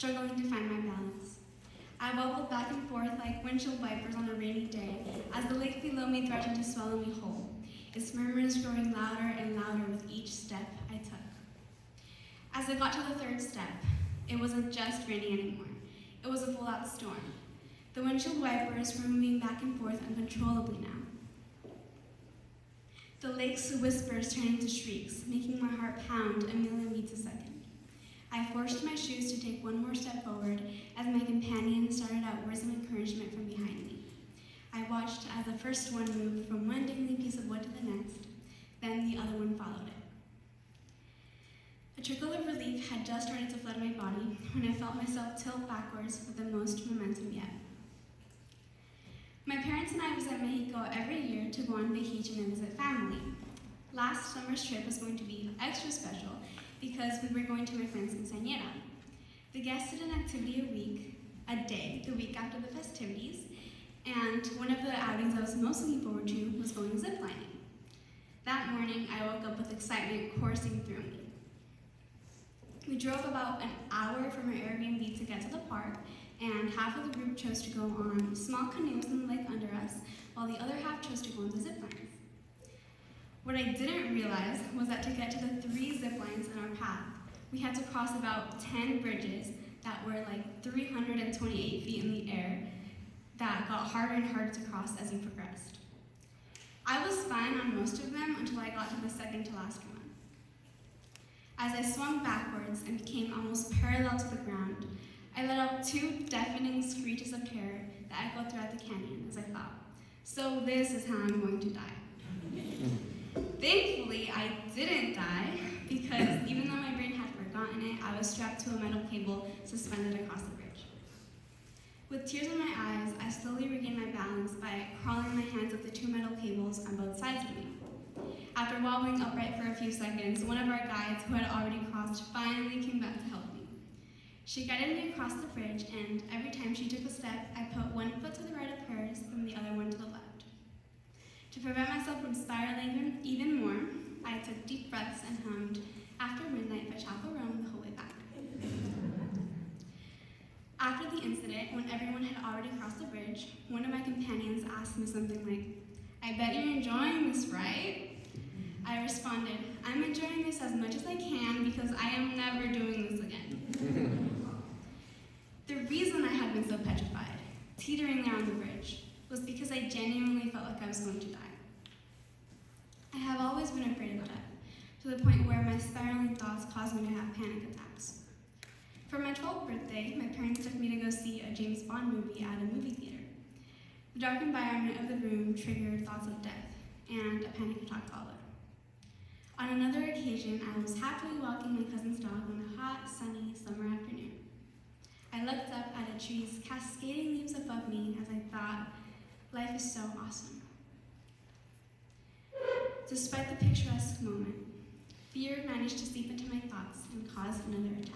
struggling to find my balance. I wobbled back and forth like windshield wipers on a rainy day as the lake below me threatened to swallow me whole, its murmurs growing louder and louder with each step I took. As I got to the third step, it wasn't just raining anymore. It was a full-out storm. The windshield wipers were moving back and forth uncontrollably now. The lake's whispers turned into shrieks, making my heart pound a million beats a second. I forced my shoes to take one more step forward as my companion started out words of encouragement from behind me. I watched as the first one moved from one dangling piece of wood to the next, then the other one followed it. A trickle of relief had just started to flood my body when I felt myself tilt backwards with the most momentum yet. My parents and I visit Mexico every year to go on vacation and visit family. Last summer's trip was going to be extra special because we were going to my friend's quinceañera. The guests did an activity a day, the week after the festivities, and one of the outings I was most looking forward to was going ziplining. That morning, I woke up with excitement coursing through me. We drove about an hour from our Airbnb to get to the park, and half of the group chose to go on small canoes in the lake under us, while the other half chose to go on the zip lines. What I didn't realize was that to get to the 3 zip lines in our path, we had to cross about 10 bridges that were like 328 feet in the air that got harder and harder to cross as you progressed. I was fine on most of them until I got to the second to last one. As I swung backwards and became almost parallel to the ground, I let out 2 deafening screeches of terror that echoed throughout the canyon as I thought, so this is how I'm going to die. Thankfully, I didn't die because even though my brain had forgotten it, I was strapped to a metal cable suspended across the bridge. With tears in my eyes, I slowly regained my balance by crawling my hands up the 2 metal cables on both sides of me. After wobbling upright for a few seconds, one of our guides, who had already crossed, finally came back to help me. She guided me across the bridge, and every time she took a step, I put one foot to the right of hers and the other one to the left. To prevent myself from spiraling even more, I took deep breaths and hummed After Midnight by Chappell Roan the whole way back. After the incident, when everyone had already crossed the bridge, one of my companions asked me something like, "I bet you're enjoying this, right?" I responded, "I'm enjoying this as much as I can because I am never doing this again." The reason I had been so petrified, teetering there on the bridge, was because I genuinely felt like I was going to die. I have always been afraid of death, to the point where my spiraling thoughts caused me to have panic attacks. For my 12th birthday, my parents took me to go see a James Bond movie at a movie theater. The dark environment of the room triggered thoughts of death, and a panic attack followed. On another occasion, I was happily walking my cousin's dog on a hot, sunny summer afternoon. I looked up at a tree's cascading leaves above me as I thought, life is so awesome. Despite the picturesque moment, fear managed to seep into my thoughts and caused another attack.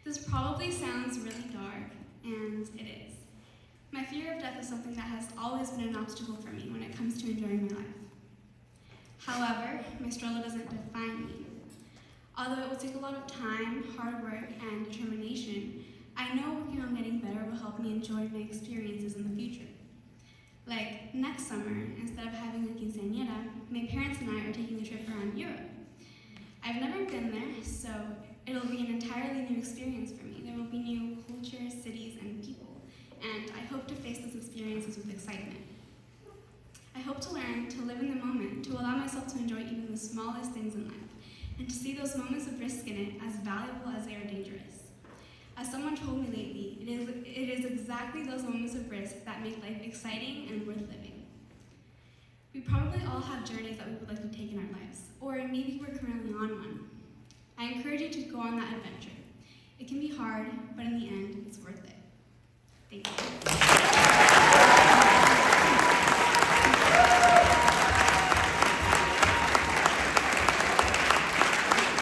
This probably sounds really dark, and it is. My fear of death is something that has always been an obstacle for me when it comes to enjoying my life. However, my struggle doesn't define me. Although it will take a lot of time, hard work, and determination, I know working on getting better will help me enjoy my experiences in the future. Like next summer, instead of having a quinceañera, my parents and I are taking a trip around Europe. I've never been there, so it'll be an entirely new experience for me. There will be new cultures, cities, and people, and I hope to face those experiences with excitement. I hope to learn to live in the moment, to allow myself to enjoy even the smallest things in life, and to see those moments of risk in it as valuable as they are dangerous. As someone told me lately, it is exactly those moments of risk that make life exciting and worth living. We probably all have journeys that we would like to take in our lives, or maybe we're currently on one. I encourage you to go on that adventure. It can be hard, but in the end, it's worth it. Thank you.